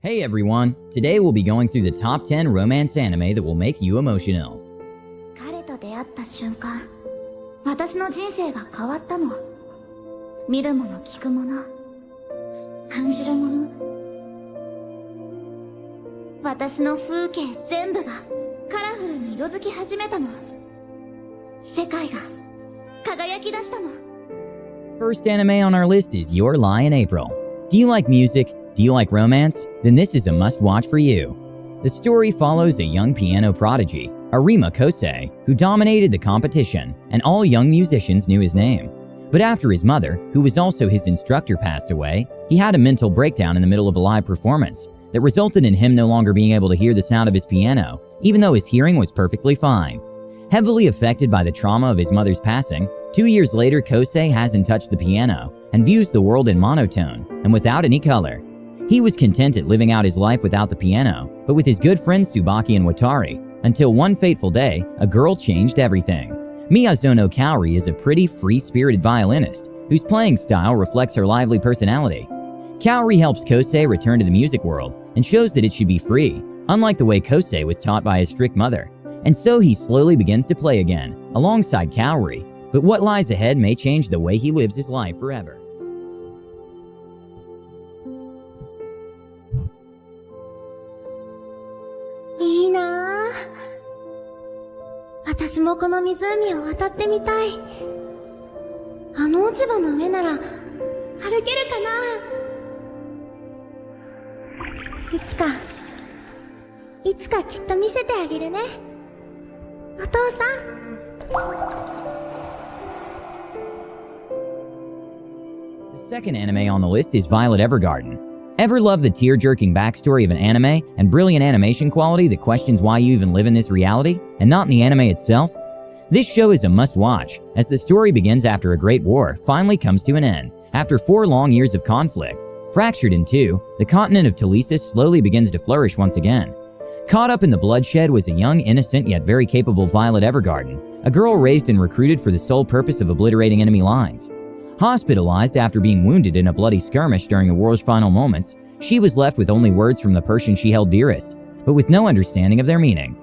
Hey everyone! Today we'll be going through the top 10 romance anime that will make you emotional. 彼と出会った瞬間、私の人生が変わったの。見るもの聞くもの、感じるもの。私の風景全部がカラフルに色づき始めたの。世界が輝き出したの。 First anime on our list is Your Lie in April. Do you like music? Do you like romance? Then this is a must-watch for you. The story follows a young piano prodigy, Arima Kosei, who dominated the competition, and all young musicians knew his name. But after his mother, who was also his instructor, passed away, he had a mental breakdown in the middle of a live performance that resulted in him no longer being able to hear the sound of his piano, even though his hearing was perfectly fine. Heavily affected by the trauma of his mother's passing, 2 years later Kosei hasn't touched the piano and views the world in monotone and without any color. He was content at living out his life without the piano, but with his good friends Tsubaki and Watari, until one fateful day, a girl changed everything. Miyazono Kaori is a pretty, free-spirited violinist whose playing style reflects her lively personality. Kaori helps Kosei return to the music world and shows that it should be free, unlike the way Kosei was taught by his strict mother. And so he slowly begins to play again, alongside Kaori, but what lies ahead may change the way he lives his life forever. いいなあ。私もこの湖を渡ってみたい。あの落ち葉の上なら歩けるかな。いつかきっと見せてあげるね。お父さん。The second anime on the list is Violet Evergarden. Ever love the tear-jerking backstory of an anime and brilliant animation quality that questions why you even live in this reality and not in the anime itself? This show is a must-watch, as the story begins after a great war finally comes to an end. After 4 long years of conflict, fractured in two, the continent of Telesis slowly begins to flourish once again. Caught up in the bloodshed was a young, innocent yet very capable Violet Evergarden, a girl raised and recruited for the sole purpose of obliterating enemy lines. Hospitalized after being wounded in a bloody skirmish during the war's final moments, she was left with only words from the person she held dearest, but with no understanding of their meaning.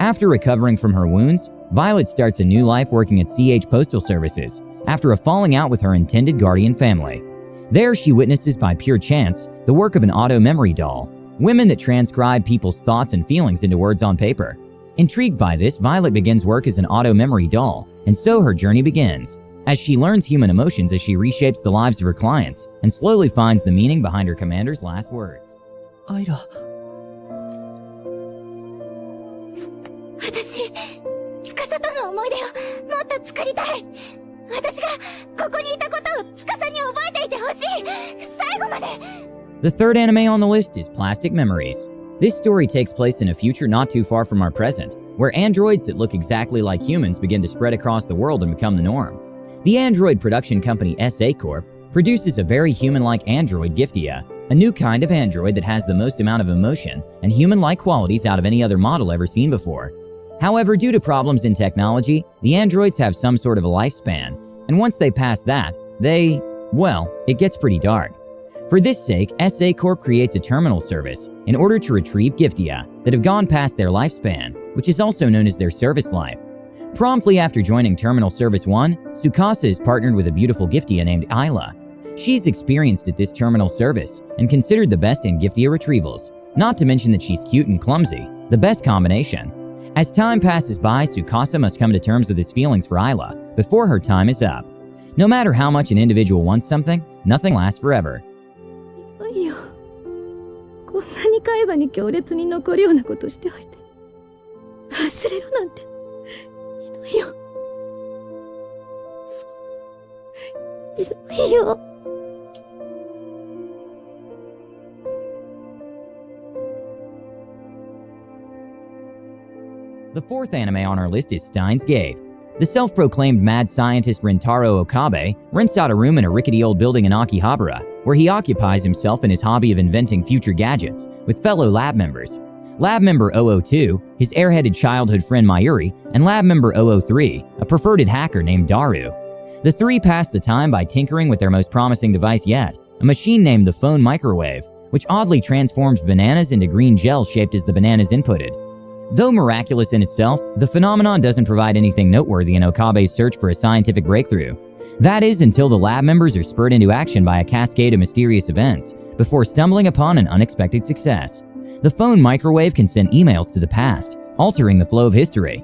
After recovering from her wounds, Violet starts a new life working at CH Postal Services after a falling out with her intended guardian family. There she witnesses by pure chance the work of an auto-memory doll, women that transcribe people's thoughts and feelings into words on paper. Intrigued by this, Violet begins work as an auto-memory doll, and so her journey begins, as she learns human emotions as she reshapes the lives of her clients and slowly finds the meaning behind her commander's last words. Aira. 私、司との思い出をもっと作りたい。私がここにいたことを司に覚えていてほしい。最後まで。The third anime on the list is Plastic Memories. This story takes place in a future not too far from our present, where androids that look exactly like humans begin to spread across the world and become the norm. The android production company SA Corp produces a very human-like android, Giftia, a new kind of android that has the most amount of emotion and human-like qualities out of any other model ever seen before. However, due to problems in technology, the androids have some sort of a lifespan, and once they pass that, it gets pretty dark. For this sake, SA Corp creates a terminal service in order to retrieve Giftia that have gone past their lifespan, which is also known as their service life. Promptly after joining Terminal Service 1, Tsukasa is partnered with a beautiful Giftia named Isla. She's experienced at this terminal service and considered the best in Giftia retrievals, not to mention that she's cute and clumsy, the best combination. As time passes by, Tsukasa must come to terms with his feelings for Isla before her time is up. No matter how much an individual wants something, nothing lasts forever. いいよ。こんなに海馬に強烈に残るようなことしておいて。忘れろなんて。ひどいよ。そう。ひどいよ。The fourth anime on our list is Steins Gate. The self-proclaimed mad scientist Rentaro Okabe rents out a room in a rickety old building in Akihabara, where he occupies himself in his hobby of inventing future gadgets with fellow lab members. Lab member 002, his airheaded childhood friend Mayuri, and lab member 003, a perverted hacker named Daru. The three pass the time by tinkering with their most promising device yet, a machine named the Phone Microwave, which oddly transforms bananas into green gel shaped as the bananas inputted. Though miraculous in itself, the phenomenon doesn't provide anything noteworthy in Okabe's search for a scientific breakthrough. That is until the lab members are spurred into action by a cascade of mysterious events, before stumbling upon an unexpected success. The phone microwave can send emails to the past, altering the flow of history.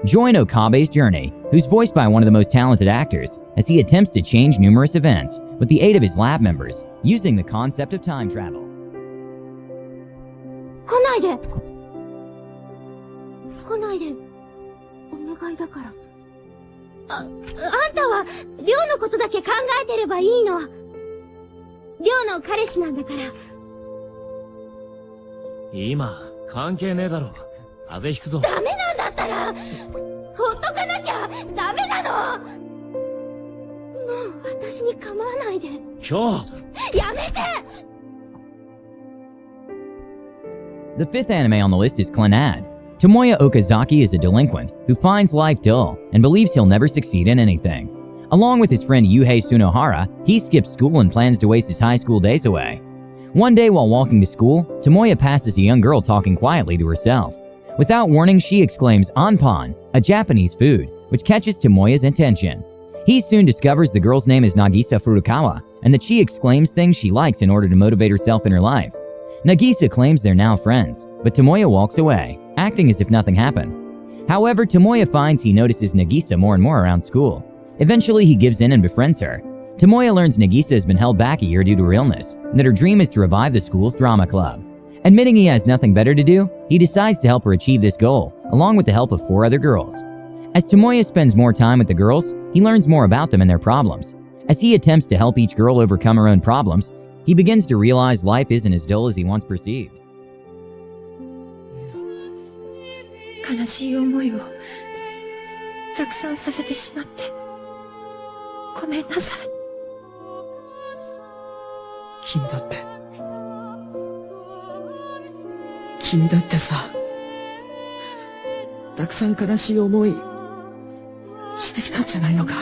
Join Okabe's journey, who's voiced by one of the most talented actors, as he attempts to change numerous events with the aid of his lab members, using the concept of time travel. 来ないで。来ないで。お願いだから。あんたは、りょうのことだけ考えてればいいの。りょうの彼氏なんだから。今、関係ねえだろ。風邪ひくぞ。ダメなんだったら、ほっとかなきゃダメなの。もう私に構わないで。今日やめて。The fifth anime on the list is Clannad. Tomoya Okazaki is a delinquent who finds life dull and believes he'll never succeed in anything. Along with his friend Yuhei Tsunohara, he skips school and plans to waste his high school days away. One day while walking to school, Tomoya passes a young girl talking quietly to herself. Without warning, she exclaims "Anpan," a Japanese food, which catches Tomoya's attention. He soon discovers the girl's name is Nagisa Furukawa, and that she exclaims things she likes in order to motivate herself in her life. Nagisa claims they're now friends, but Tomoya walks away, acting as if nothing happened. However, Tomoya finds he notices Nagisa more and more around school. Eventually, he gives in and befriends her. Tomoya learns Nagisa has been held back a year due to her illness, and that her dream is to revive the school's drama club. Admitting he has nothing better to do, he decides to help her achieve this goal, along with the help of 4 other girls. As Tomoya spends more time with the girls, he learns more about them and their problems. As he attempts to help each girl overcome her own problems, he begins to realize life isn't as dull as he once perceived. 悲しい思いをたくさんさせてしまってごめんなさい。君だってさ、たくさん悲しい思いしてきたんじゃないのか。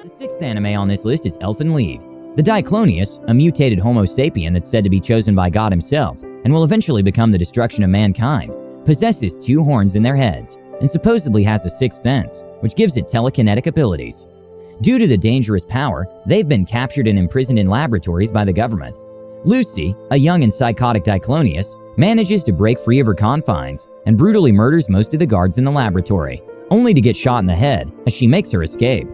The sixth anime on this list is Elfen Lied. The Diclonius, a mutated Homo sapien that's said to be chosen by God himself and will eventually become the destruction of mankind, possesses 2 horns in their heads and supposedly has a 6th sense, which gives it telekinetic abilities. Due to the dangerous power, they've been captured and imprisoned in laboratories by the government. Lucy, a young and psychotic Diclonius, manages to break free of her confines and brutally murders most of the guards in the laboratory, only to get shot in the head as she makes her escape.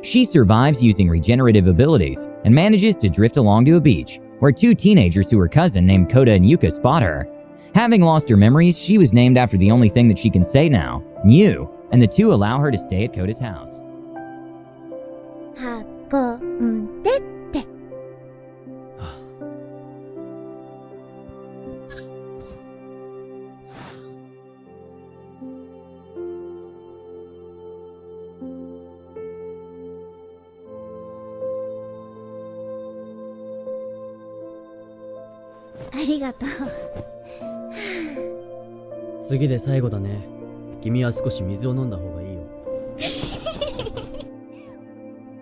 She survives using regenerative abilities and manages to drift along to a beach, where 2 teenagers who are cousin named Kota and Yuka spot her. Having lost her memories, she was named after the only thing that she can say now, Mew, and the 2 allow her to stay at Kota's house. 運んでって。ありがとう。次で最後だね。君は少し水を飲んだ方がいいよ。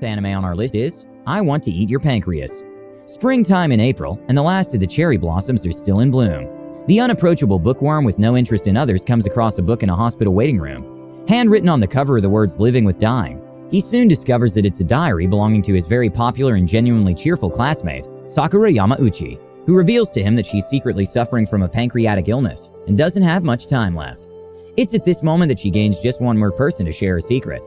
The anime on our list is I Want to Eat Your Pancreas. Springtime in April, and the last of the cherry blossoms are still in bloom. The unapproachable bookworm with no interest in others comes across a book in a hospital waiting room. Handwritten on the cover are the words "Living with Dying." He soon discovers that it's a diary belonging to his very popular and genuinely cheerful classmate, Sakura Yamauchi, who reveals to him that she's secretly suffering from a pancreatic illness and doesn't have much time left. It's at this moment that she gains just one more person to share her secret.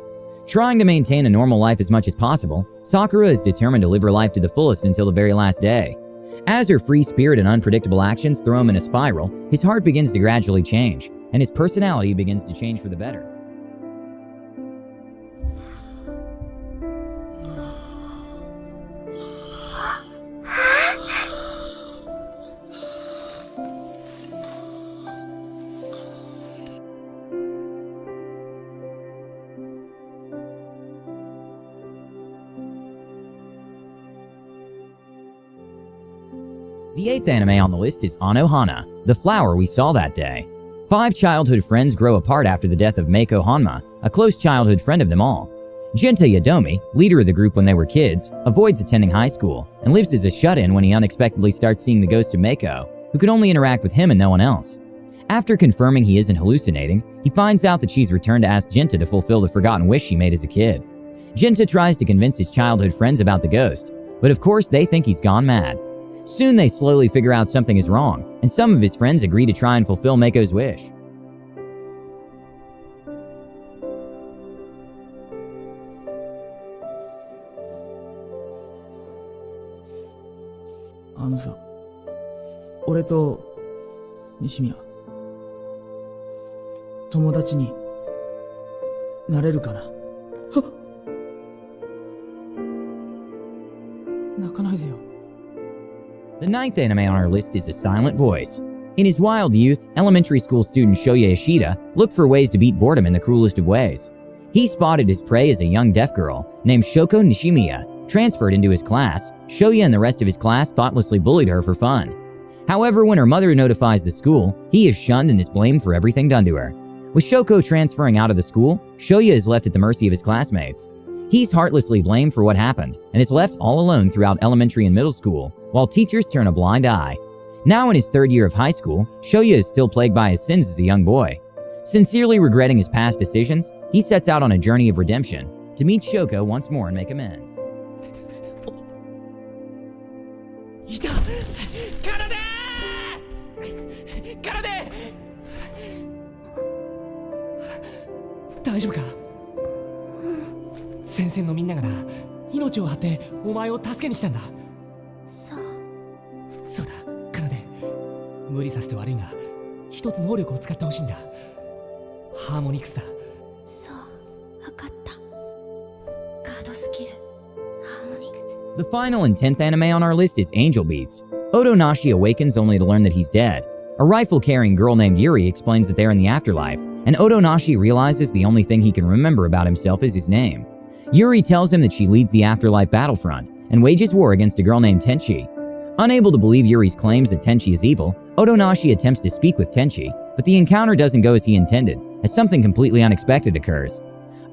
Trying to maintain a normal life as much as possible, Sakura is determined to live her life to the fullest until the very last day. As her free spirit and unpredictable actions throw him in a spiral, his heart begins to gradually change, and his personality begins to change for the better. The 8th anime on the list is Anohana, the flower we saw that day. 5 childhood friends grow apart after the death of Meiko Hanma, a close childhood friend of them all. Jinta Yadomi, leader of the group when they were kids, avoids attending high school and lives as a shut-in when he unexpectedly starts seeing the ghost of Meiko, who can only interact with him and no one else. After confirming he isn't hallucinating, he finds out that she's returned to ask Jinta to fulfill the forgotten wish she made as a kid. Jinta tries to convince his childhood friends about the ghost, but of course they think he's gone mad. Soon they slowly figure out something is wrong, and some of his friends agree to try and fulfill Meiko's wish. あのさ、俺と西宮、友達になれるかな。泣かないでよ。 The ninth anime on our list is A Silent Voice. In his wild youth, elementary school student Shoya Ishida looked for ways to beat boredom in the cruelest of ways. He spotted his prey as a young deaf girl named Shoko Nishimiya. Transferred into his class, Shoya and the rest of his class thoughtlessly bullied her for fun. However, when her mother notifies the school, he is shunned and is blamed for everything done to her. With Shoko transferring out of the school, Shoya is left at the mercy of his classmates. He's heartlessly blamed for what happened and is left all alone throughout elementary and middle school, while teachers turn a blind eye. Now in his third year of high school, Shoya is still plagued by his sins as a young boy. Sincerely regretting his past decisions, he sets out on a journey of redemption to meet Shoko once more and make amends. いた！カナデー！カナデー！大丈夫か？先生のみんながな、命を張ってお前を助けに来たんだ。そうだ、カナデ。無理させて悪いが、一つ能力を使ってほしいんだ。ハーモニクスだ。そう、わかった。カードスキル、ハーモニクス。 The final and 10th anime on our list is Angel Beats. Otonashi awakens only to learn that he's dead. A rifle-carrying girl named Yuri explains that they're in the afterlife, and Otonashi realizes the only thing he can remember about himself is his name. Yuri tells him that she leads the afterlife battlefront and wages war against a girl named Tenchi. Unable to believe Yuri's claims that Tenchi is evil, Otonashi attempts to speak with Tenchi, but the encounter doesn't go as he intended, as something completely unexpected occurs.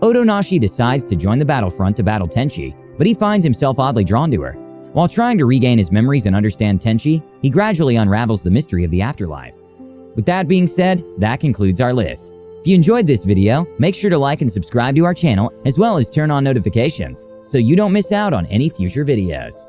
Otonashi decides to join the battlefront to battle Tenchi, but he finds himself oddly drawn to her. While trying to regain his memories and understand Tenchi, he gradually unravels the mystery of the afterlife. With that being said, that concludes our list. If you enjoyed this video, make sure to like and subscribe to our channel, as well as turn on notifications, so you don't miss out on any future videos.